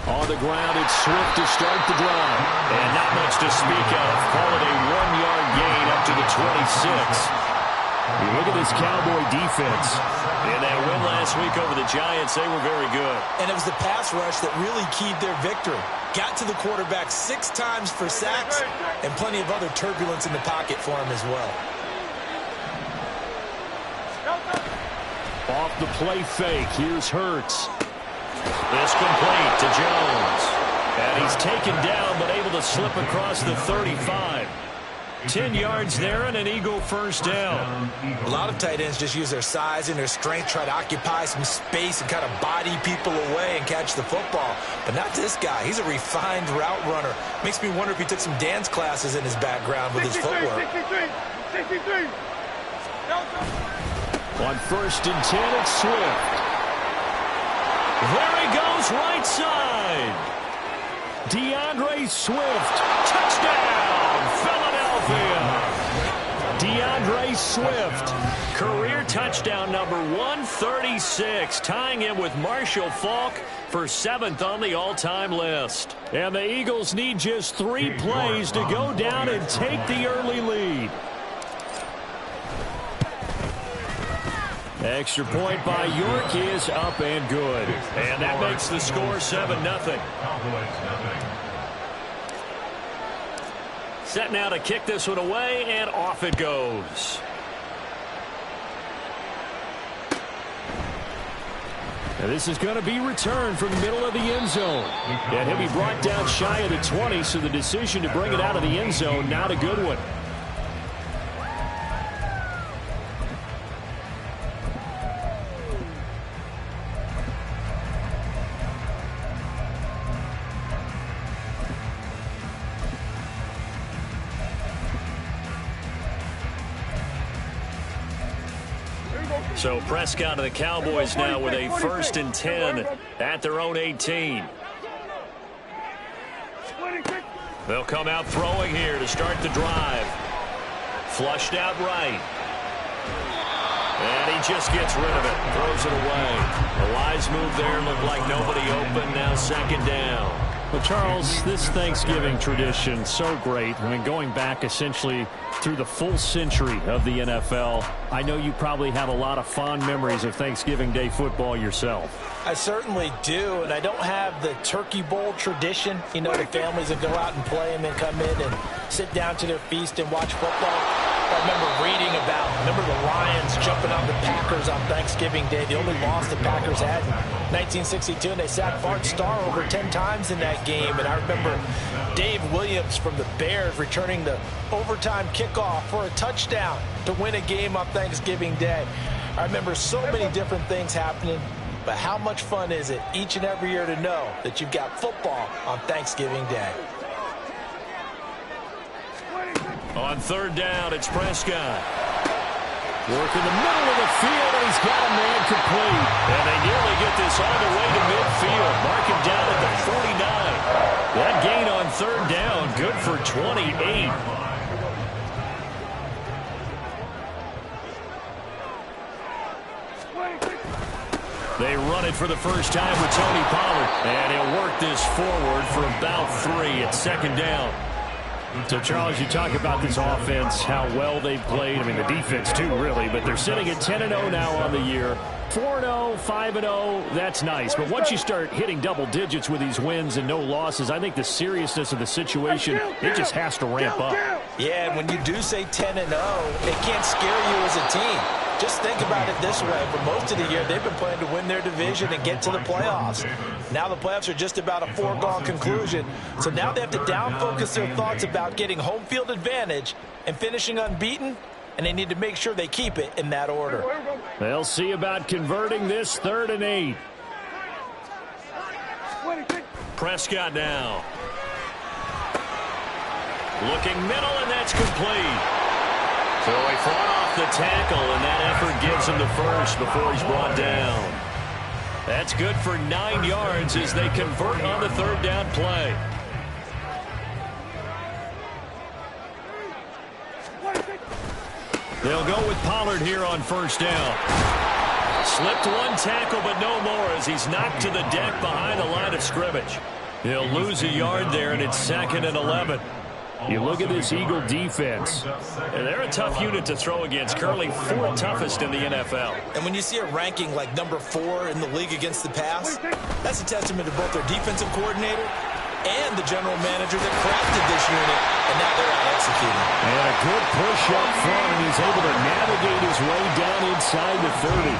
On the ground, it's Swift to start the drive. And not much to speak of. Call it a 1-yard gain up to the 26. You look at this Cowboy defense. In that win last week over the Giants, they were very good. And it was the pass rush that really keyed their victory. Got to the quarterback 6 times for sacks and plenty of other turbulence in the pocket for him as well. Off the play fake, here's Hurts. It's complete to Jones. And he's taken down but able to slip across the 35. 10 yards there and an Eagle first down. A lot of tight ends just use their size and their strength, try to occupy some space and kind of body people away and catch the football. But not this guy. He's a refined route runner. Makes me wonder if he took some dance classes in his background with his footwork. 63. On 1st and 10, it's Swift. There he goes, right side. DeAndre Swift, touchdown, Philadelphia. DeAndre Swift, career touchdown number 136, tying him with Marshall Faulk for 7th on the all-time list. And the Eagles need just 3 plays to go down and take the early lead. Extra point by York is up and good. And that makes the score 7-0. Set now to kick this one away, and off it goes. And this is going to be returned from the middle of the end zone. And he'll be brought down shy of the 20, so the decision to bring it out of the end zone, not a good one. So Prescott and the Cowboys now with a 1st and 10 at their own 18. They'll come out throwing here to start the drive. Flushed out right. And he just gets rid of it. Throws it away. A wise move there. Looked like nobody open. Now 2nd down. Well, Charles, this Thanksgiving tradition, so great. I mean, going back essentially through the full century of the NFL, I know you probably have a lot of fond memories of Thanksgiving Day football yourself. I certainly do, and I don't have the Turkey Bowl tradition. You know, the families that go out and play and then come in and sit down to their feast and watch football. I remember the Lions jumping on the Packers on Thanksgiving Day. The only loss the Packers had in 1962, and they sacked Bart Starr over 10 times in that game. And I remember Dave Williams from the Bears returning the overtime kickoff for a touchdown to win a game on Thanksgiving Day. I remember so many different things happening, but how much fun is it each and every year to know that you've got football on Thanksgiving Day? On 3rd down, it's Prescott. Work in the middle of the field, and he's got a man complete. And they nearly get this all the way to midfield. Mark him down at the 49. That gain on 3rd down, good for 28. They run it for the first time with Tony Pollard. And he'll work this forward for about 3 at 2nd down. So, Charles, you talk about this offense, how well they've played. I mean, the defense, too, really. But they're sitting at 10-0 now on the year. 4-0, 5-0, that's nice. But once you start hitting double digits with these wins and no losses, I think the seriousness of the situation, it just has to ramp up. Yeah, and when you do say 10-0, it can't scare you as a team. Just think about it this way. For most of the year, they've been playing to win their division and get to the playoffs. Now the playoffs are just about a foregone conclusion. So now they have to down-focus their thoughts about getting home field advantage and finishing unbeaten, and they need to make sure they keep it in that order. They'll see about converting this 3rd and 8. Prescott now. Looking middle, and that's complete. So he fought off the tackle, and that effort gives him the first before he's brought down. That's good for 9 yards as they convert on the 3rd down play. They'll go with Pollard here on 1st down. Slipped one tackle, but no more as he's knocked to the deck behind the line of scrimmage. He'll lose a yard there, and it's 2nd and 11. You look at this Eagle defense, and they're a tough unit to throw against, currently 4th toughest in the NFL. And when you see a ranking like number 4 in the league against the pass, that's a testament to both their defensive coordinator and the general manager that crafted this unit, and now they're out executing. And a good push up front, and he's able to navigate his way down inside the 30.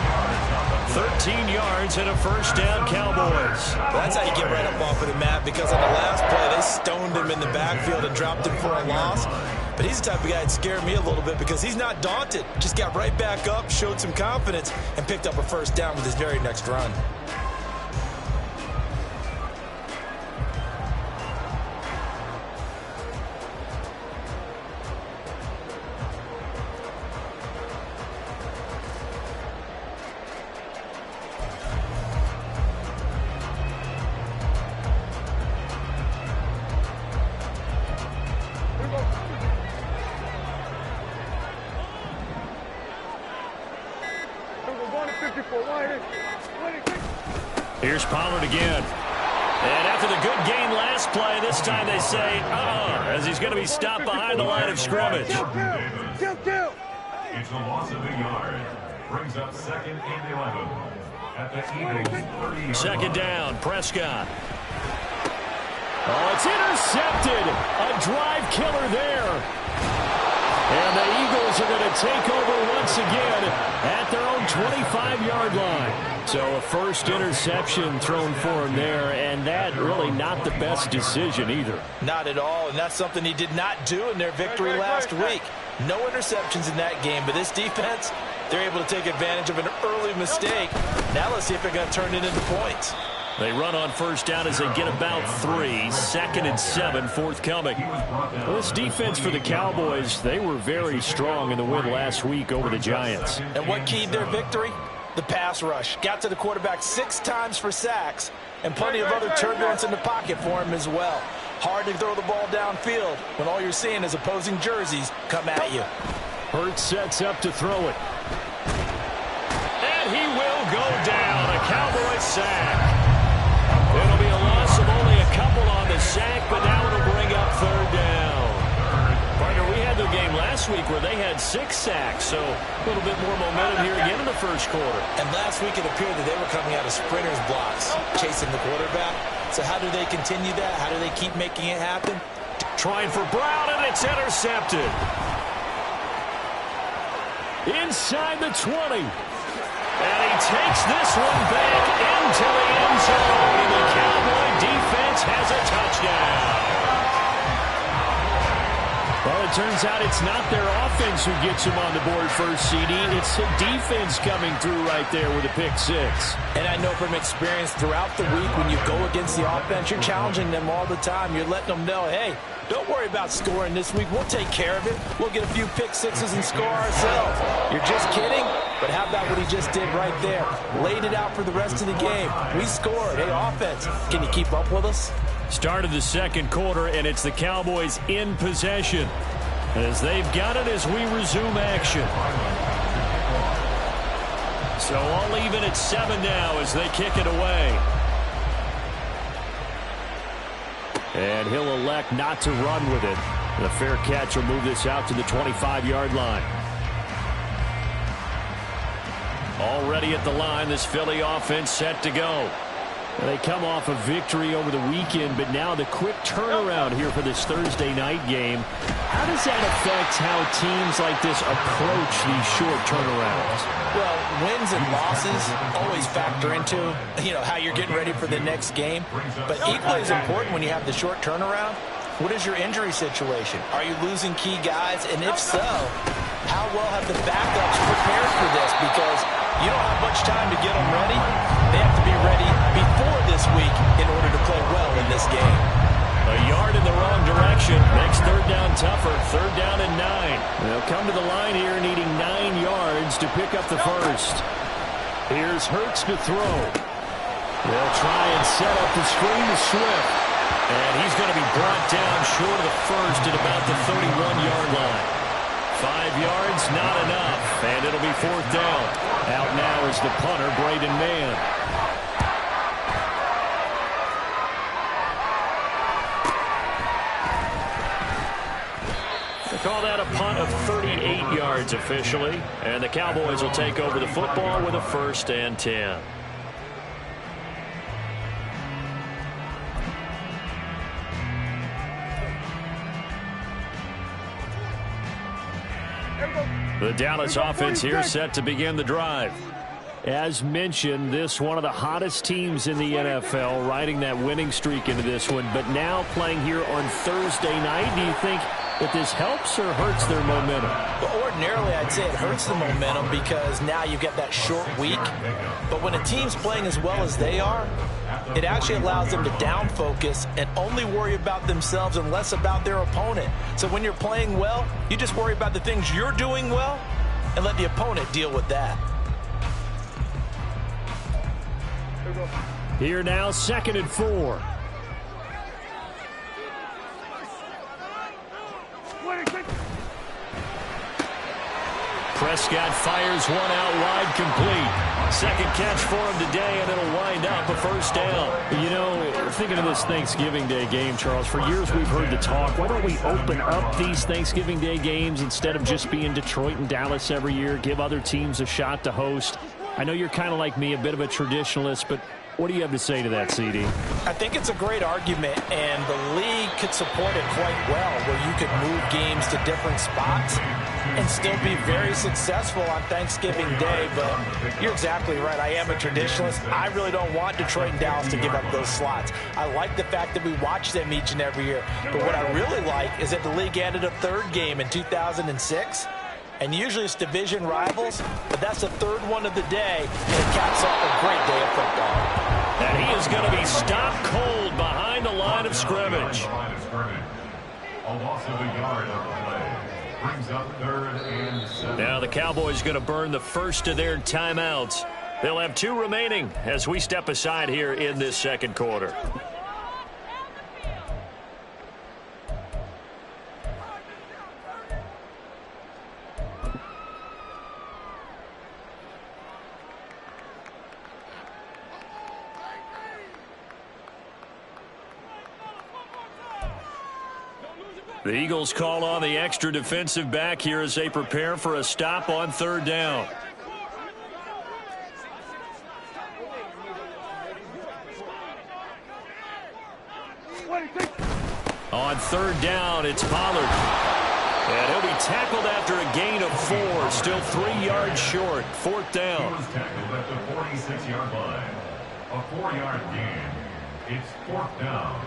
13 yards and a first down, Cowboys. Well, that's how you get right up off of the mat, because on the last play, they stoned him in the backfield and dropped him for a loss. But he's the type of guy that scared me a little bit because he's not daunted. Just got right back up, showed some confidence, and picked up a first down with his very next run. Here's Pollard again. And after the good game last play, this time they say, as he's going to be stopped behind the line of scrimmage. It's a loss of a yard. Brings up 2nd and 11 at the Eagles 30. 2nd down, Prescott. Oh, it's intercepted. A drive killer there. And the Eagles are going to take over once again at their own 25-yard line. So a first interception thrown for him there, and that really not the best decision either. Not at all, and that's something he did not do in their victory last week. No interceptions in that game, but this defense, they're able to take advantage of an early mistake. Now let's see if they're going to turn it into points. They run on first down as they get about 3. 2nd and 7 forthcoming. Well, this defense for the Cowboys, they were very strong in the win last week over the Giants. And what keyed their victory? The pass rush. Got to the quarterback 6 times for sacks, and plenty of other turbulence in the pocket for him as well. Hard to throw the ball downfield when all you're seeing is opposing jerseys come at you. Hurts sets up to throw it. And he will go down. A Cowboys sack. It'll be a loss of only a couple on the sack, but now it'll bring up 3rd down. Partner, we had the game last week where they had 6 sacks, so a little bit more momentum here again in the first quarter. And last week it appeared that they were coming out of sprinters blocks, chasing the quarterback. So how do they continue that? How do they keep making it happen? Trying for Brown, and it's intercepted. Inside the 20. And he takes this one back into the end zone. And the Cowboy defense has a touchdown. Well, it turns out it's not their offense who gets him on the board first, CD. It's the defense coming through right there with a pick 6. And I know from experience throughout the week when you go against the offense, you're challenging them all the time. You're letting them know, hey, don't worry about scoring this week. We'll take care of it. We'll get a few pick 6s and score ourselves. You're just kidding? But how about what he just did right there? Laid it out for the rest of the game. We scored. Hey, offense, can you keep up with us? Started the second quarter, and it's the Cowboys in possession as they've got it as we resume action. So all even at 7 now as they kick it away. And he'll elect not to run with it. The fair catch will move this out to the 25-yard line. Already at the line, this Philly offense set to go. They come off a victory over the weekend, but now the quick turnaround here for this Thursday night game. How does that affect how teams like this approach these short turnarounds? Well, wins and losses always factor into, how you're getting ready for the next game. But equally as important when you have the short turnaround, what is your injury situation? Are you losing key guys? And if so, how well have the backups prepared for this? Because you don't have much time to get them ready. They have to be ready before this week in order to play well in this game. A yard in the wrong direction makes 3rd down tougher. 3rd down and 9. They'll come to the line here needing 9 yards to pick up the first. Here's Hurts to throw. They'll try and set up the screen to Swift. And he's going to be brought down short of the first at about the 31-yard line. 5 yards, not enough. and it'll be 4th down. Out now is the punter, Braden Mann. They call that a punt of 38 yards officially, and the Cowboys will take over the football with a 1st and 10. The Dallas offense here set to begin the drive. As mentioned, this one of the hottest teams in the NFL, riding that winning streak into this one, but now playing here on Thursday night. Do you think that this helps or hurts their momentum? Well, ordinarily, I'd say it hurts the momentum because now you get that short week. But when a team's playing as well as they are, it actually allows them to down focus and only worry about themselves and less about their opponent. So when you're playing well, you just worry about the things you're doing well and let the opponent deal with that. Here now, 2nd and 4. Prescott fires one out wide, complete. Second catch for him today, and it'll wind up a 1st down. You know, thinking of this Thanksgiving Day game, Charles, for years we've heard the talk, why don't we open up these Thanksgiving Day games instead of just being Detroit and Dallas every year, give other teams a shot to host? I know you're kind of like me, a bit of a traditionalist, but what do you have to say to that, CD? I think it's a great argument, and the league could support it quite well, where you could move games to different spots and still be very successful on Thanksgiving Day. But you're exactly right. I am a traditionalist. I really don't want Detroit and Dallas to give up those slots. I like the fact that we watch them each and every year. But what I really like is that the league added a 3rd game in 2006. And usually it's division rivals, but that's the 3rd one of the day, and it caps off a great day of football. And he is going to be stopped cold behind the line of scrimmage. A loss of a yard on the play. Brings up 3rd and 7. Now the Cowboys going to burn the first of their timeouts. They'll have 2 remaining as we step aside here in this 2nd quarter. The Eagles call on the extra defensive back here as they prepare for a stop on 3rd down. On 3rd down, it's Pollard. And he'll be tackled after a gain of 4, still 3 yards short. 4th down. He was tackled at the 46-yard line. A 4-yard gain. It's 4th down.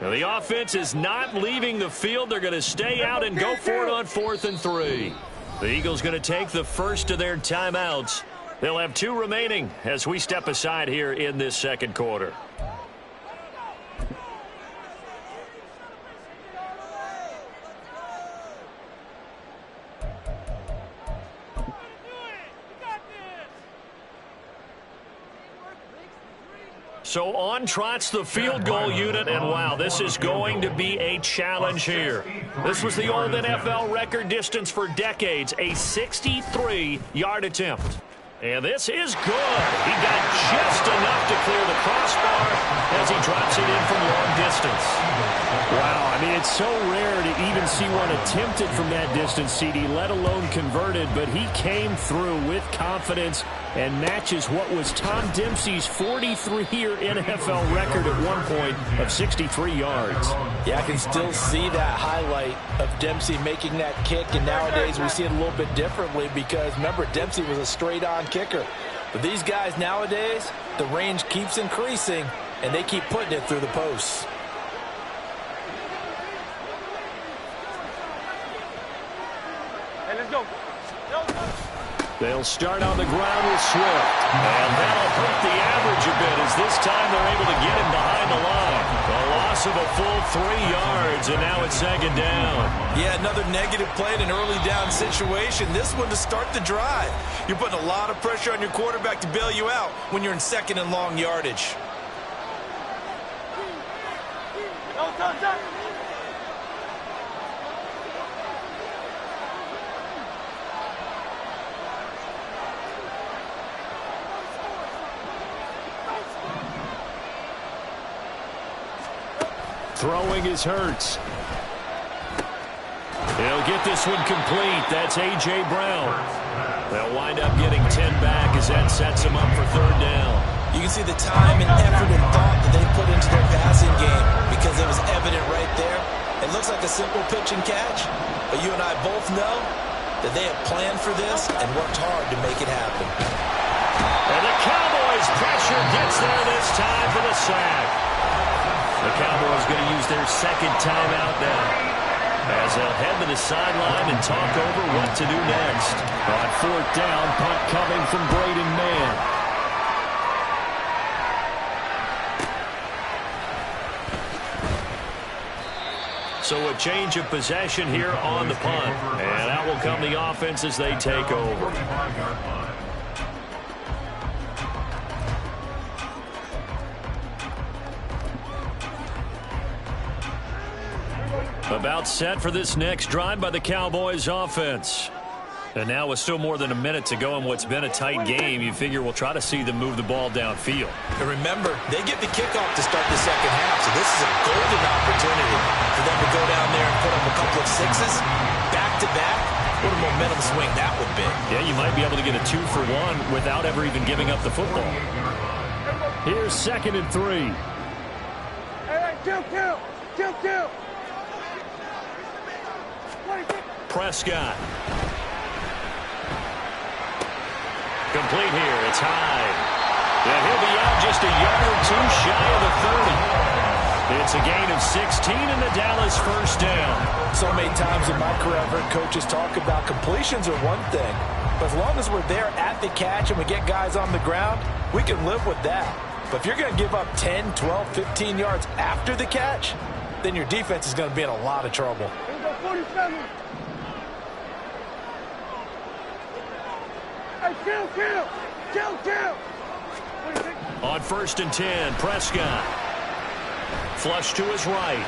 Now the offense is not leaving the field. They're going to stay out and go for it on 4th and 3. The Eagles going to take the first of their timeouts. They'll have 2 remaining as we step aside here in this 2nd quarter. So on trots the field goal unit, and wow, this is going to be a challenge here. This was the old NFL record distance for decades, a 63-yard attempt. And this is good. He got just enough to clear the crossbar as he drops it in from long distance. Wow, I mean, it's so rare to even see one attempted from that distance, CD, let alone converted, but he came through with confidence and matches what was Tom Dempsey's 43-year NFL record at one point of 63 yards. Yeah, I can still see that highlight of Dempsey making that kick, and nowadays we see it a little bit differently because, remember, Dempsey was a straight-on kicker. But these guys nowadays, the range keeps increasing, and they keep putting it through the posts. let's go. They'll start on the ground with Swift. And that'll hurt the average a bit as this time they're able to get him behind the line. A loss of a full 3 yards, and now it's second down. Yeah, another negative play in an early down situation. This one to start the drive. You're putting a lot of pressure on your quarterback to bail you out when you're in second and long yardage. Throwing is Hurts. He'll get this one complete. That's A.J. Brown. They'll wind up getting 10 back as that sets them up for third down. You can see the time and effort and thought that they put into their passing game because it was evident right there. It looks like a simple pitch and catch, but you and I both know that they have planned for this and worked hard to make it happen. And the Cowboys' pressure gets there this time for the sack. The Cowboys going to use their second timeout now as they'll head to the sideline and talk over what to do next. On fourth down, punt coming from Braden Mann. So a change of possession here on the punt. And that will come the offense as they take over. About set for this next drive by the Cowboys offense. And now with still more than a minute to go in what's been a tight game, you figure we'll try to see them move the ball downfield. And remember, they get the kickoff to start the second half, so this is a golden opportunity for them to go down there and put up a couple of sixes back-to-back. What a momentum swing that would be. Yeah, you might be able to get a 2-for-1 without ever even giving up the football. Here's 2nd and 3. Hey, kill. Prescott. Complete here. It's Hyde. And he'll be out just a yard or two shy of the 30. It's a gain of 16 and the Dallas first down. So many times in my career, I've heard coaches talk about completions are one thing. But as long as we're there at the catch and we get guys on the ground, we can live with that. But if you're going to give up 10, 12, 15 yards after the catch, then your defense is going to be in a lot of trouble. 47. Hey, kill. On 1st and 10, Prescott. Flush to his right.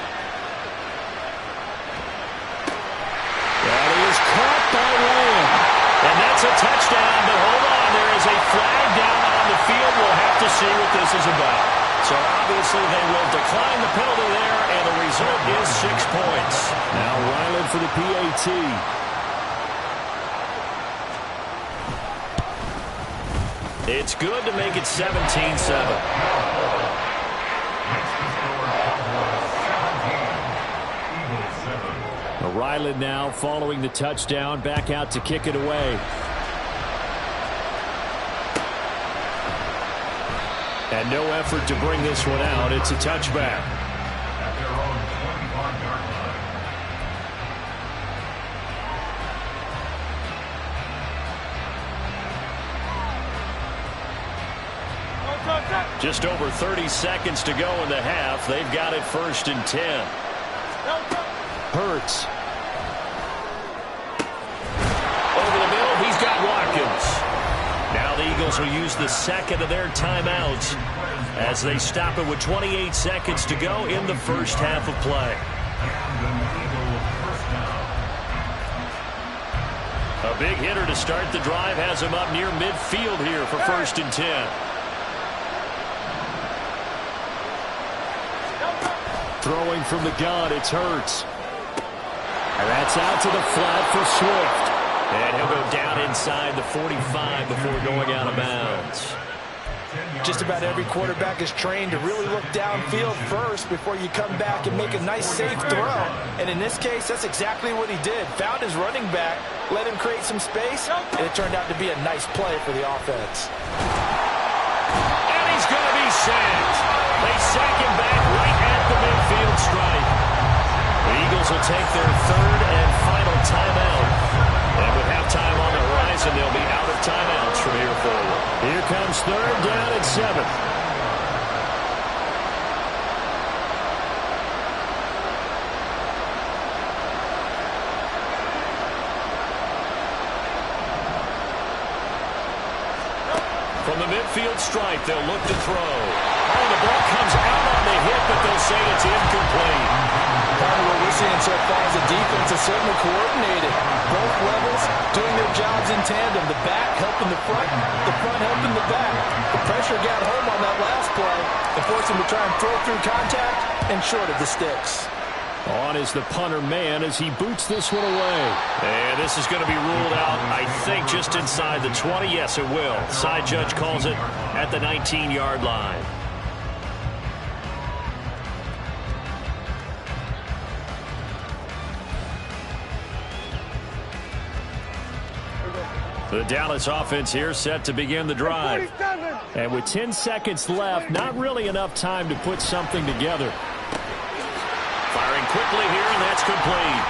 That is caught by Lamb. And that's a touchdown, but hold on, there is a flag down on the field. We'll have to see what this is about. So obviously they will decline the penalty there, and the result is 6 points. Now Ryland for the PAT. It's good to make it 17-7. Ryland now following the touchdown, back out to kick it away. And no effort to bring this one out. It's a touchback. At their own 25-yard line. Just over 30 seconds to go in the half. They've got it 1st and 10. Hurts. Over the middle, he's got Watkins. Now the Eagles will use the second of their timeouts as they stop it with 28 seconds to go in the first half of play. A big hitter to start the drive has him up near midfield here for 1st and 10. Throwing from the gun, it's Hurts. And that's out to the flat for Swift. And he'll go down inside the 45 before going out of bounds. Just about every quarterback is trained to really look downfield first before you come back and make a nice, safe throw. And in this case, that's exactly what he did. Found his running back, let him create some space, and it turned out to be a nice play for the offense. And he's going to be sacked. They sack him back right at the midfield stripe. The Eagles will take their 3rd and final timeout. And with third down and 7. From the midfield stripe, they'll look to throw. Oh, the ball comes out on the hit, but they'll say it's incomplete. Part of what we're seeing so far is the defense is certainly coordinated. Both levels doing their jobs in tandem. The back helping the front helping the back. The pressure got home on that last play and forced him to try and throw through contact and short of the sticks. On is the punter man as he boots this one away. And this is going to be ruled out, I think, just inside the 20. Yes, it will. Side judge calls it at the 19-yard line. The Dallas offense here set to begin the drive. And with 10 seconds left, not really enough time to put something together. Firing quickly here, and that's complete.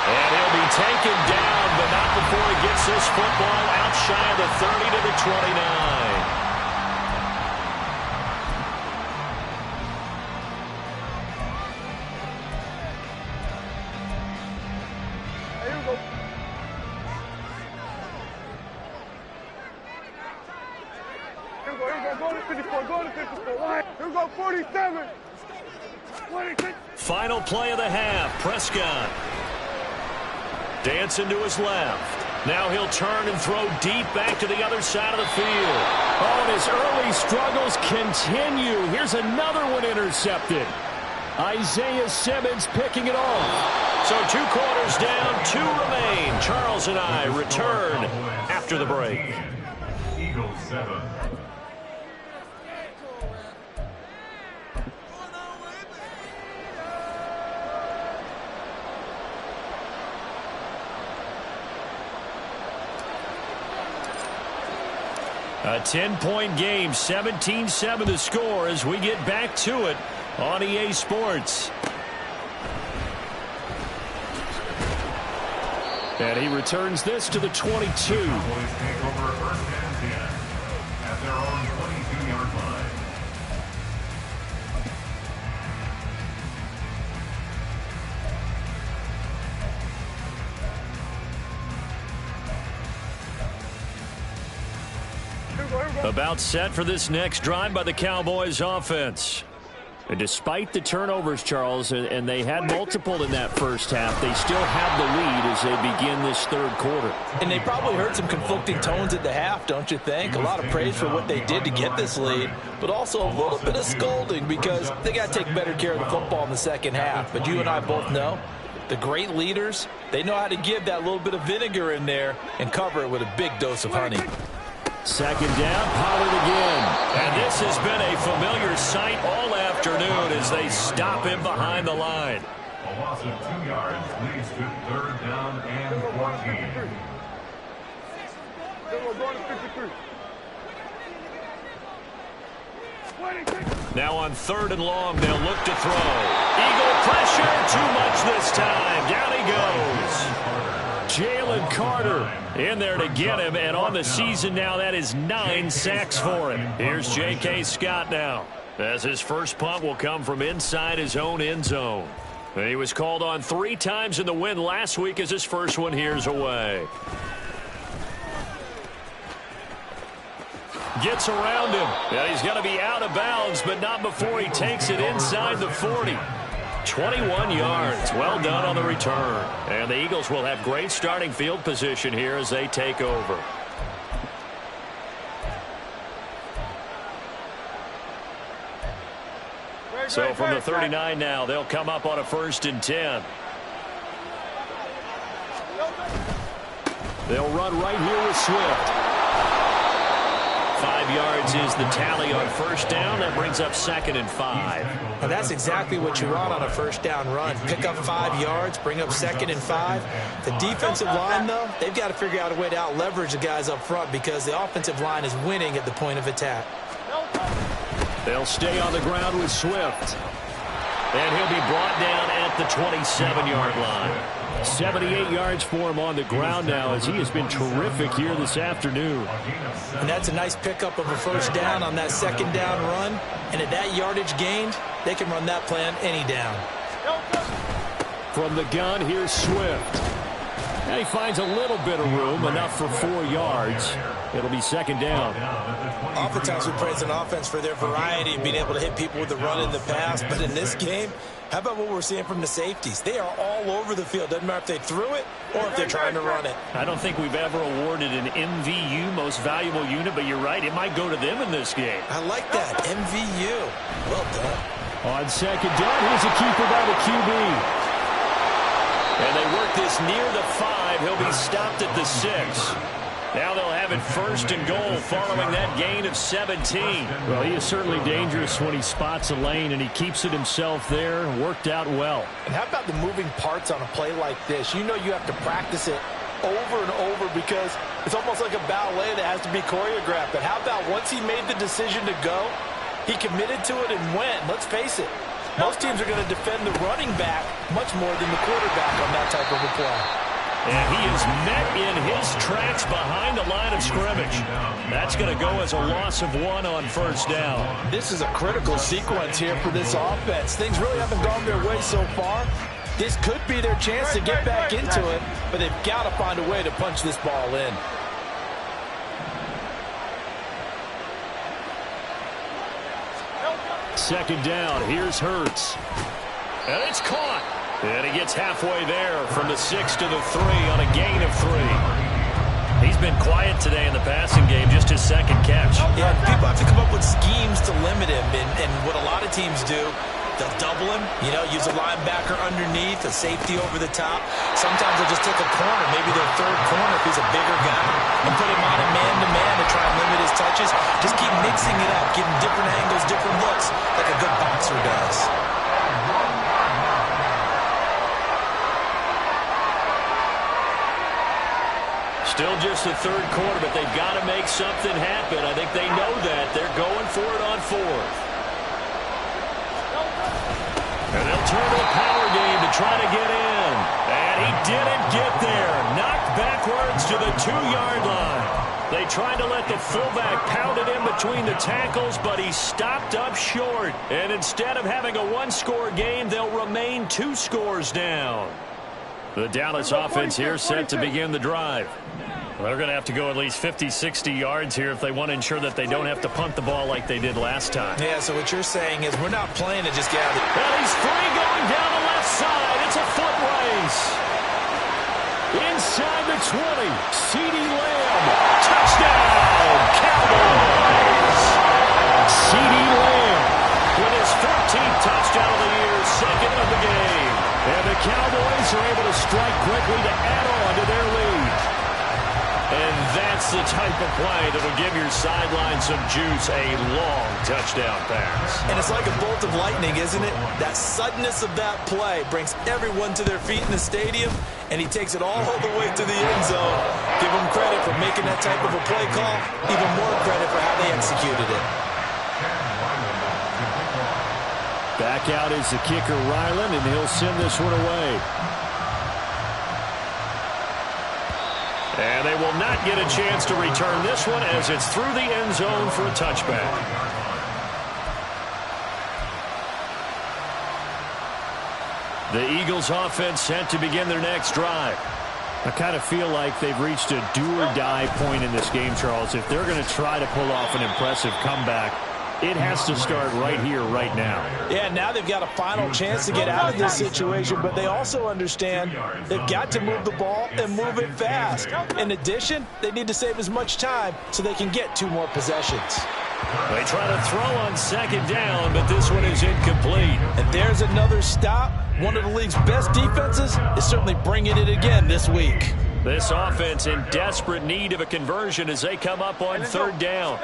And he'll be taken down, but not before he gets this football out shy of the 30 to the 29. Here we go, 47. 26. Final play of the half. Prescott. Dancing to his left. Now he'll turn and throw deep back to the other side of the field. Oh, and his early struggles continue. Here's another one intercepted. Isaiah Simmons picking it off. So 2 quarters down, 2 remain. Charles and I return after the break. Eagles 7. A 10-point game, 17-7 the score as we get back to it on EA Sports. And he returns this to the 22. Cowboys take over first and 10 at their own 22-yard line. About set for this next drive by the Cowboys offense. And despite the turnovers, Charles, and they had multiple in that first half, they still have the lead as they begin this third quarter. And they probably heard some conflicting tones at the half, don't you think? A lot of praise for what they did to get this lead, but also a little bit of scolding because they got to take better care of the football in the second half. But you and I both know the great leaders, they know how to give that little bit of vinegar in there and cover it with a big dose of honey. Second down, Pollard again. And this has been a familiar sight all afternoon as they stop him behind the line. A loss of 2 yards leads to third down and 14. Now on third and long, they'll look to throw. Eagle pressure, too much this time. Down he goes. Jalen Carter in there to get him, and on the season now, that is 9 sacks for him. Here's J.K. Scott now, as his first punt will come from inside his own end zone. And he was called on 3 times in the win last week as his first one here's away. Gets around him, and he's going to be out of bounds, but not before he takes it inside the 40. 21 yards. Well done on the return. And the Eagles will have great starting field position here as they take over. So from the 39 now, they'll come up on a 1st and 10. They'll run right here with Swift. 5 yards is the tally on first down. That brings up 2nd and 5. And that's exactly what you want on a first down run. Pick up 5 yards, bring up 2nd and 5. The defensive line, though, they've got to figure out a way to out-leverage the guys up front because the offensive line is winning at the point of attack. They'll stay on the ground with Swift. And he'll be brought down at the 27-yard line. 78 yards for him on the ground now, as he has been terrific here this afternoon. And that's a nice pickup of a first down on that second down run. And at that yardage gained, they can run that plan any down. From the gun, here's Swift. And he finds a little bit of room, enough for 4 yards. It'll be second down. Oftentimes we praise an offense for their variety of being able to hit people with the run in the pass. But in this game, how about what we're seeing from the safeties? They are all over the field. Doesn't matter if they threw it or if they're trying to run it. I don't think we've ever awarded an MVU, most valuable unit, but you're right, it might go to them in this game. I like that, MVU. Well done. On second down, here's a keeper by the QB. And they work this near the 5. He'll be stopped at the 6. Now they'll have it first and goal following that gain of 17. Well, he is certainly dangerous when he spots a lane, and he keeps it himself there. Worked out well. And how about the moving parts on a play like this? You know you have to practice it over and over because it's almost like a ballet that has to be choreographed. But how about once he made the decision to go, he committed to it and went. Let's face it. Most teams are going to defend the running back much more than the quarterback on that type of a play. And he is met in his tracks behind the line of scrimmage. That's going to go as a loss of 1 on first down. This is a critical sequence here for this offense. Things really haven't gone their way so far. This could be their chance to get back into it, but they've got to find a way to punch this ball in. Second down, here's Hurts. And it's caught. And he gets halfway there from the 6 to the 3 on a gain of 3. He's been quiet today in the passing game, just his second catch. Yeah, people have to come up with schemes to limit him. And what a lot of teams do, they'll double him, use a linebacker underneath, a safety over the top. Sometimes they'll just take a corner, maybe their third corner if he's a bigger guy, and put him on a man-to-man to try and limit his touches. Just keep mixing it up, giving different angles, different looks, like a good boxer does. Still just the third quarter, but they've got to make something happen. I think they know that. They're going for it on 4th. And they'll turn to a power game to try to get in. And he didn't get there. Knocked backwards to the 2-yard line. They tried to let the fullback pound it in between the tackles, but he stopped up short. And instead of having a 1-score game, they'll remain 2 scores down. The Dallas offense here set to begin the drive. Well, they're going to have to go at least 50, 60 yards here if they want to ensure that they don't have to punt the ball like they did last time. Yeah, so what you're saying is we're not playing to just get out of it. Well, he's free going down the left side. It's a foot race. Inside the 20, CeeDee Lamb. Touchdown, Cowboys. CeeDee Lamb with his 14th touchdown of the year, second of the game. And the Cowboys are able to strike quickly to add on to their lead. And that's the type of play that will give your sideline some juice, a long touchdown pass. And it's like a bolt of lightning, isn't it? That suddenness of that play brings everyone to their feet in the stadium, and he takes it all the way to the end zone. Give him credit for making that type of a play call, even more credit for how they executed it. Back out is the kicker, Ryland, and he'll send this one away. And they will not get a chance to return this one as it's through the end zone for a touchback. The Eagles offense set to begin their next drive. I kind of feel like they've reached a do-or-die point in this game, Charles. If they're going to try to pull off an impressive comeback, it has to start right here, right now. Yeah, now they've got a final chance to get out of this situation, but they also understand they've got to move the ball and move it fast. In addition, they need to save as much time so they can get 2 more possessions. They try to throw on second down, but this one is incomplete. And there's another stop. One of the league's best defenses is certainly bringing it again this week. This offense in desperate need of a conversion as they come up on third down.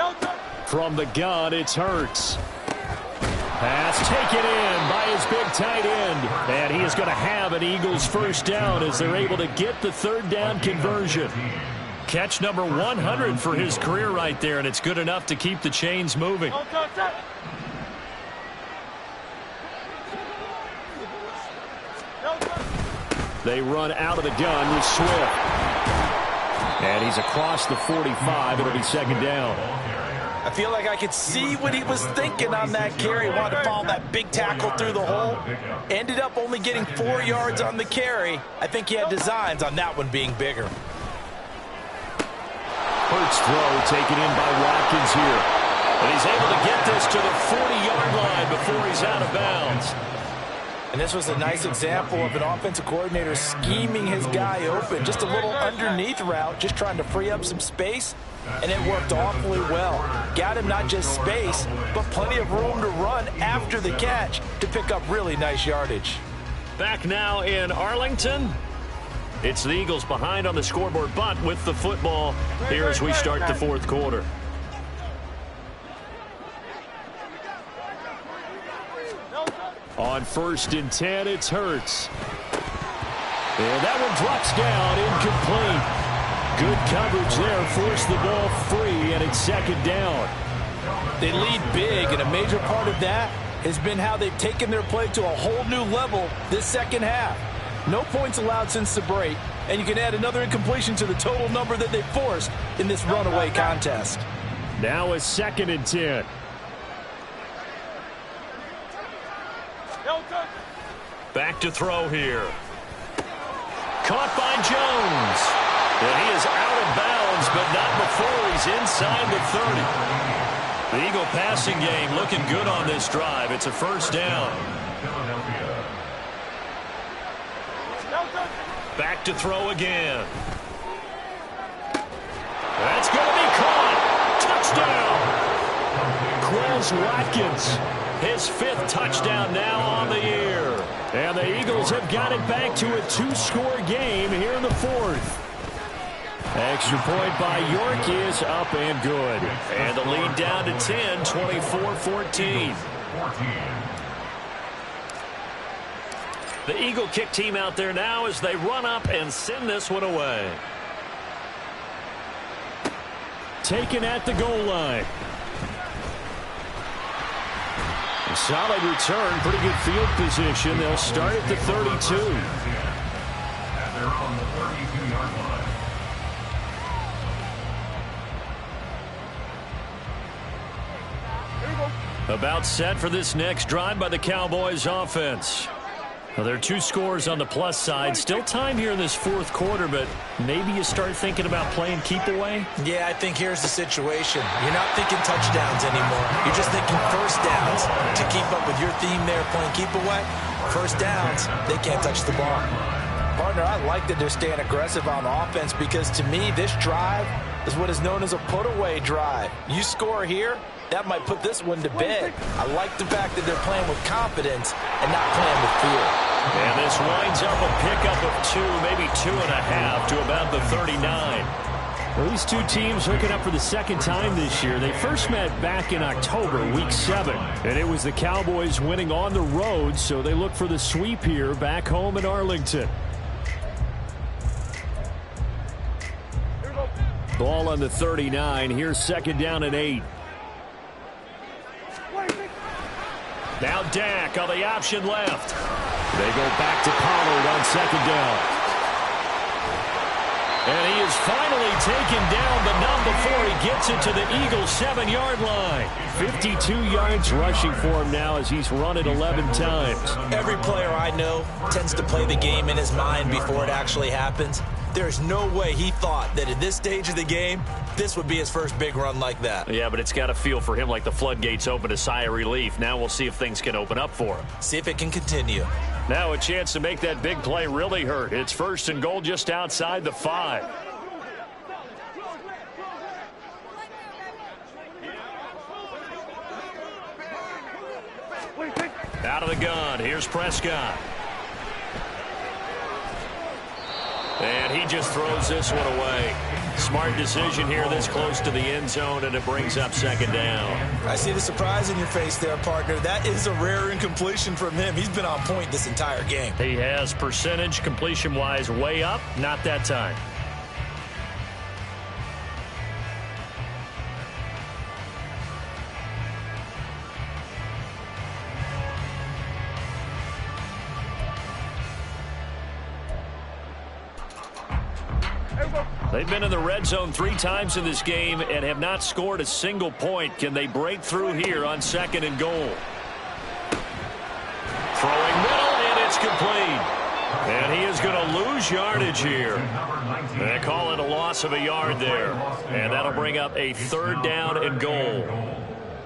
From the gun, it's Hurts. Pass taken in by his big tight end. And he is going to have an Eagles first down as they're able to get the third down conversion. Catch number 100 for his career right there, and it's good enough to keep the chains moving. They run out of the gun with Swift. And he's across the 45. It'll be second down. I feel like I could see what he was thinking on that carry. He wanted to follow that big tackle through the hole. Ended up only getting 4 yards on the carry. I think he had designs on that one being bigger. Hurts throw taken in by Watkins here. And he's able to get this to the 40-yard line before he's out of bounds. And this was a nice example of an offensive coordinator scheming his guy open. Just a little underneath route, just trying to free up some space. And it worked awfully well. Got him not just space, but plenty of room to run after the catch to pick up really nice yardage. Back now in Arlington. It's the Eagles behind on the scoreboard, but with the football here as we start the fourth quarter. On 1st and 10, it's Hurts. And that one drops down, incomplete. Good coverage there, forced the ball free, and it's second down. They lead big, and a major part of that has been how they've taken their play to a whole new level this second half. No points allowed since the break, and you can add another incompletion to the total number that they forced in this runaway contest. Now a 2nd and 10. Back to throw here. Caught by Jones. And he is out of bounds, but not before he's inside the 30. The Eagle passing game looking good on this drive. It's a first down. Back to throw again. That's going to be caught. Touchdown. Quez Watkins. His 5th touchdown now on the year. And the Eagles have got it back to a 2-score game here in the 4th. Extra point by York is up and good. And the lead down to 10, 24-14. The Eagle kick team out there now as they run up and send this one away. Taken at the goal line. A solid return, pretty good field position. They'll start at the 32. And they're on the 32-yard line. About set for this next drive by the Cowboys offense. Well, there are 2 scores on the plus side. Still time here in this 4th quarter, but maybe you start thinking about playing keep away? Yeah, I think here's the situation. You're not thinking touchdowns anymore. You're just thinking first downs. To keep up with your theme there, playing keep away, first downs, they can't touch the ball. Partner, I like that they're staying aggressive on offense because to me, this drive is what is known as a put-away drive. You score here, that might put this one to bed. I like the fact that they're playing with confidence and not playing with fear. And this winds up a pickup of 2, maybe 2.5 to about the 39. Well, these two teams hooking up for the second time this year. They first met back in October, week 7. And it was the Cowboys winning on the road, so they look for the sweep here back home in Arlington. Ball on the 39. Here's second down and 8. Now Dak on the option left. They go back to Pollard on second down. And he is finally taken down, but not before he gets it to the Eagles' 7-yard line. 52 yards rushing for him now as he's run it 11 times. Every player I know tends to play the game in his mind before it actually happens. There's no way he thought that at this stage of the game, this would be his first big run like that. Yeah, but it's got to feel for him like the floodgates open, a sigh of relief. Now we'll see if things can open up for him. See if it can continue. Now a chance to make that big play really hurt. It's 1st and goal just outside the 5. Out of the gun. Here's Prescott. And he just throws this one away. Smart decision here this close to the end zone, and it brings up second down. I see the surprise in your face there, partner. That is a rare incompletion from him. He's been on point this entire game. He has percentage completion-wise way up. Not that time. They've been in the red zone 3 times in this game and have not scored a single point. Can they break through here on 2nd and goal? Throwing middle, and it's complete. And he is going to lose yardage here. They call it a loss of a yard there. And that'll bring up a 3rd down and goal.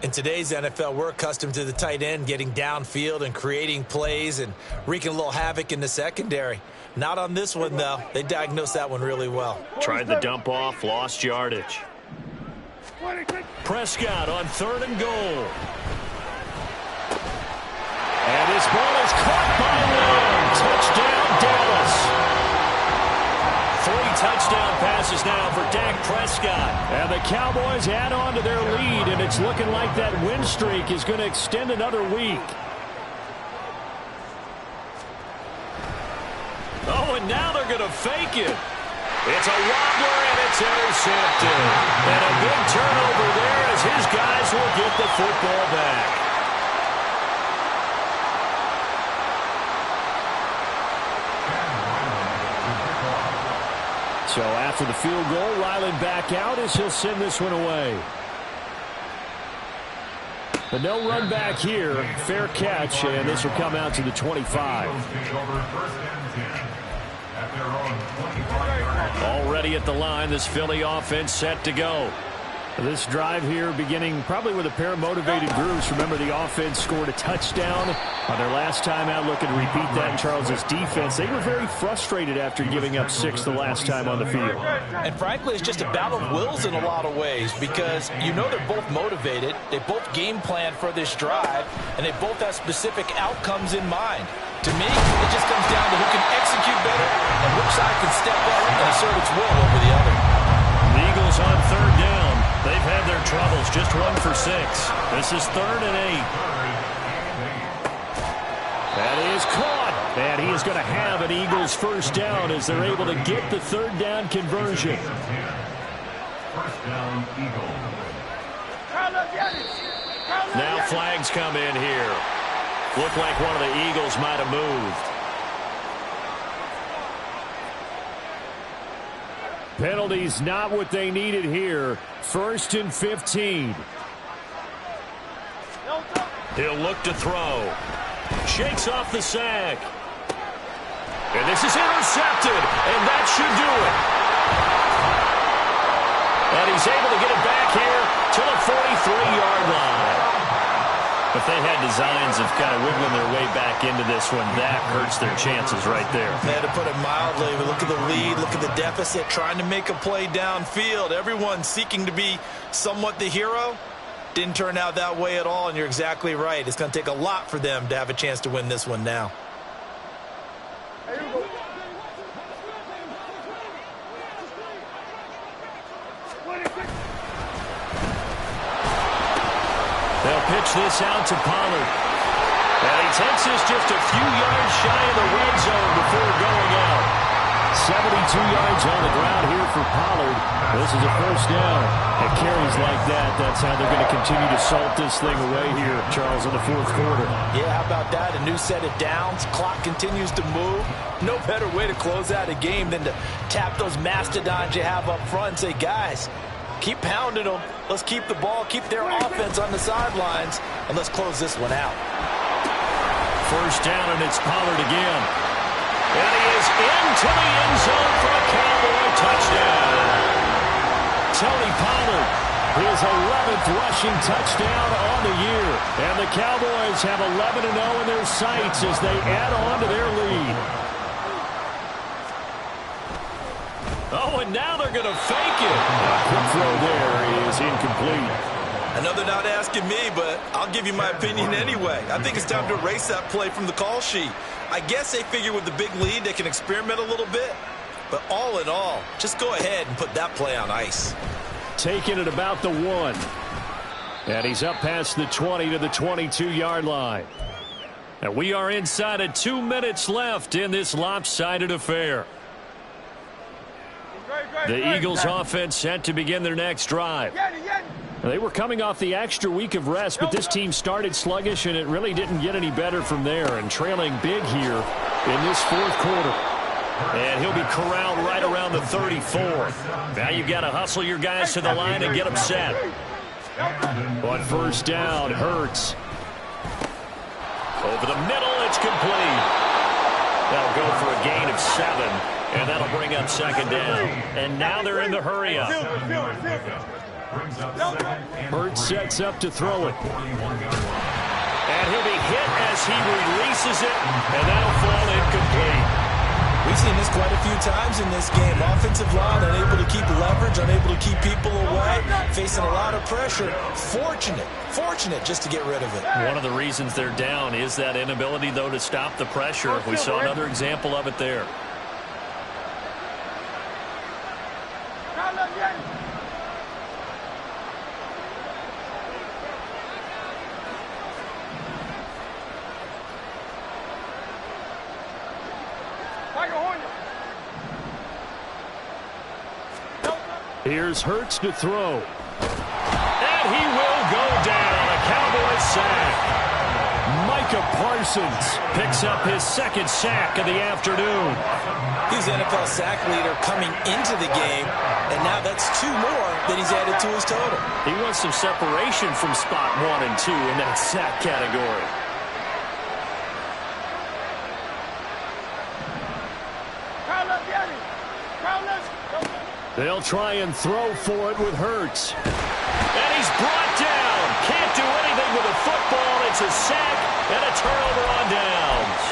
In today's NFL, we're accustomed to the tight end getting downfield and creating plays and wreaking a little havoc in the secondary. Not on this one, though. They diagnosed that one really well. Tried the dump off, lost yardage. Prescott on 3rd and goal. And this ball is caught by one. Touchdown, Dallas. 3 touchdown passes now for Dak Prescott. And the Cowboys add on to their lead, and it's looking like that win streak is going to extend another week. Oh, and now they're going to fake it. It's a wobbler, and it's intercepted. And a big turnover there as his guys will get the football back. So after the field goal, Ryland back out as he'll send this one away. But no run back here. Fair catch, and this will come out to the 25. Already at the line, this Philly offense set to go. This drive here beginning probably with a pair of motivated groups. Remember, the offense scored a touchdown on their last time out. Looking to repeat that in Charles' defense. They were very frustrated after giving up 6 the last time on the field. And frankly, it's just a battle of wills in a lot of ways because you know they're both motivated. They both game plan for this drive, and they both have specific outcomes in mind. To me, it just comes down to who can execute better and which side can step up and assert its will over the other. The Eagles on 3rd down. They've had their troubles, just 1 for 6. This is 3rd and 8. That is caught. And he is going to have an Eagles 1st down as they're able to get the 3rd down conversion. 1st down, Eagles. Now flags come in here. Looked like one of the Eagles might have moved. Penalties not what they needed here. 1st and 15. He'll look to throw. Shakes off the sack. And this is intercepted. And that should do it. And he's able to get it back here to the 43-yard line. If they had designs of kind of wiggling their way back into this one, that hurts their chances right there. They had to put it mildly. Look at the lead. Look at the deficit. Trying to make a play downfield. Everyone seeking to be somewhat the hero. Didn't turn out that way at all, and you're exactly right. It's going to take a lot for them to have a chance to win this one now. They'll pitch this out to Pollard. And he takes this just a few yards shy of the red zone before going out. 72 yards on the ground here for Pollard. This is a 1st down. It carries like that. That's how they're going to continue to salt this thing away here, Charles, in the 4th quarter. Yeah, how about that? A new set of downs. Clock continues to move. No better way to close out a game than to tap those mastodons you have up front and say, guys, keep pounding them. Let's keep the ball, keep their offense on the sidelines, and let's close this one out. 1st down, and it's Pollard again. And he is into the end zone for a Cowboy touchdown. Tony Pollard, his 11th rushing touchdown on the year. And the Cowboys have 11-0 in their sights as they add on to their lead. Oh, and now they're going to fake it. A quick throw there is incomplete. I know they're not asking me, but I'll give you my opinion anyway. I think it's time to erase that play from the call sheet. I guess they figure with the big lead they can experiment a little bit. But all in all, just go ahead and put that play on ice. Taking it about the 1. And he's up past the 20 to the 22-yard line. And we are inside of 2 minutes left in this lopsided affair. The Eagles offense set to begin their next drive. They were coming off the extra week of rest, but this team started sluggish, and it really didn't get any better from there, and trailing big here in this 4th quarter. And he'll be corralled right around the 34. Now you've got to hustle your guys to the line and get them set. On first down, Hurts. Over the middle, it's complete. That'll go for a gain of 7, and that'll bring up second down. And now they're in the hurry up. Hurts sets up to throw it. And he'll be hit as he releases it, and that'll fall incomplete. We've seen this quite a few times in this game. Offensive line unable to keep leverage, unable to keep people away, facing a lot of pressure. Fortunate just to get rid of it. One of the reasons they're down is that inability, though, to stop the pressure. We saw another example of it there. Here's Hurts to throw. And he will go down. A Cowboys sack. Micah Parsons picks up his second sack of the afternoon. He's the NFL sack leader coming into the game, and now that's 2 more that he's added to his total. He wants some separation from spot 1 and 2 in that sack category. They'll try and throw for it with Hurts. And he's brought down. Can't do anything with a football. It's a sack and a turnover on downs.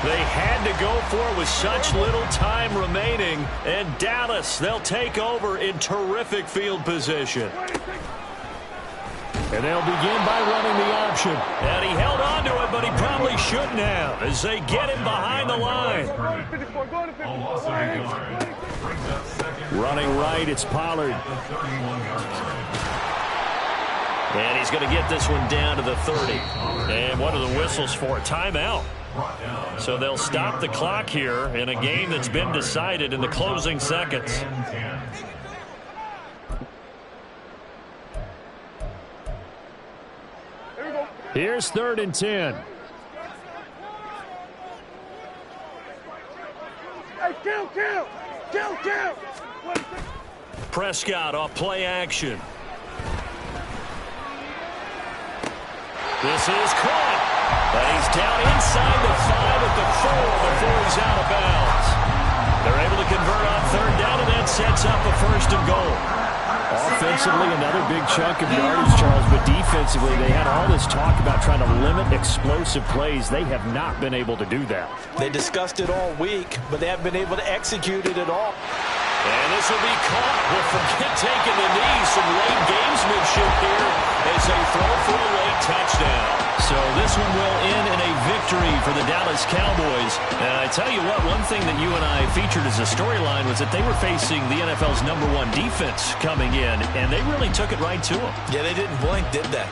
They had to go for it with such little time remaining. And Dallas, they'll take over in terrific field position. And they'll begin by running the option. And he held on to it, but he probably shouldn't have as they get him behind the line. Running right, it's Pollard. And he's going to get this one down to the 30. And what are the whistles for? Timeout. So they'll stop the clock here in a game that's been decided in the closing seconds. Here's 3rd and 10. Hey, kill. Prescott off play action. This is caught. But he's down inside the 5 at the 4 before he's out of bounds. They're able to convert on 3rd down, and that sets up a 1st and goal. Offensively, another big chunk of yardage, Charles, but defensively, they had all this talk about trying to limit explosive plays. They have not been able to do that. They discussed it all week, but they haven't been able to execute it at all. And this will be caught. We'll forget taking the knee. Some late gamesmanship here as they throw for a late touchdown. So this one will end in a victory for the Dallas Cowboys. And I tell you what, one thing that you and I featured as a storyline was that they were facing the NFL's #1 defense coming in, and they really took it right to them. Yeah, they didn't blink, did they?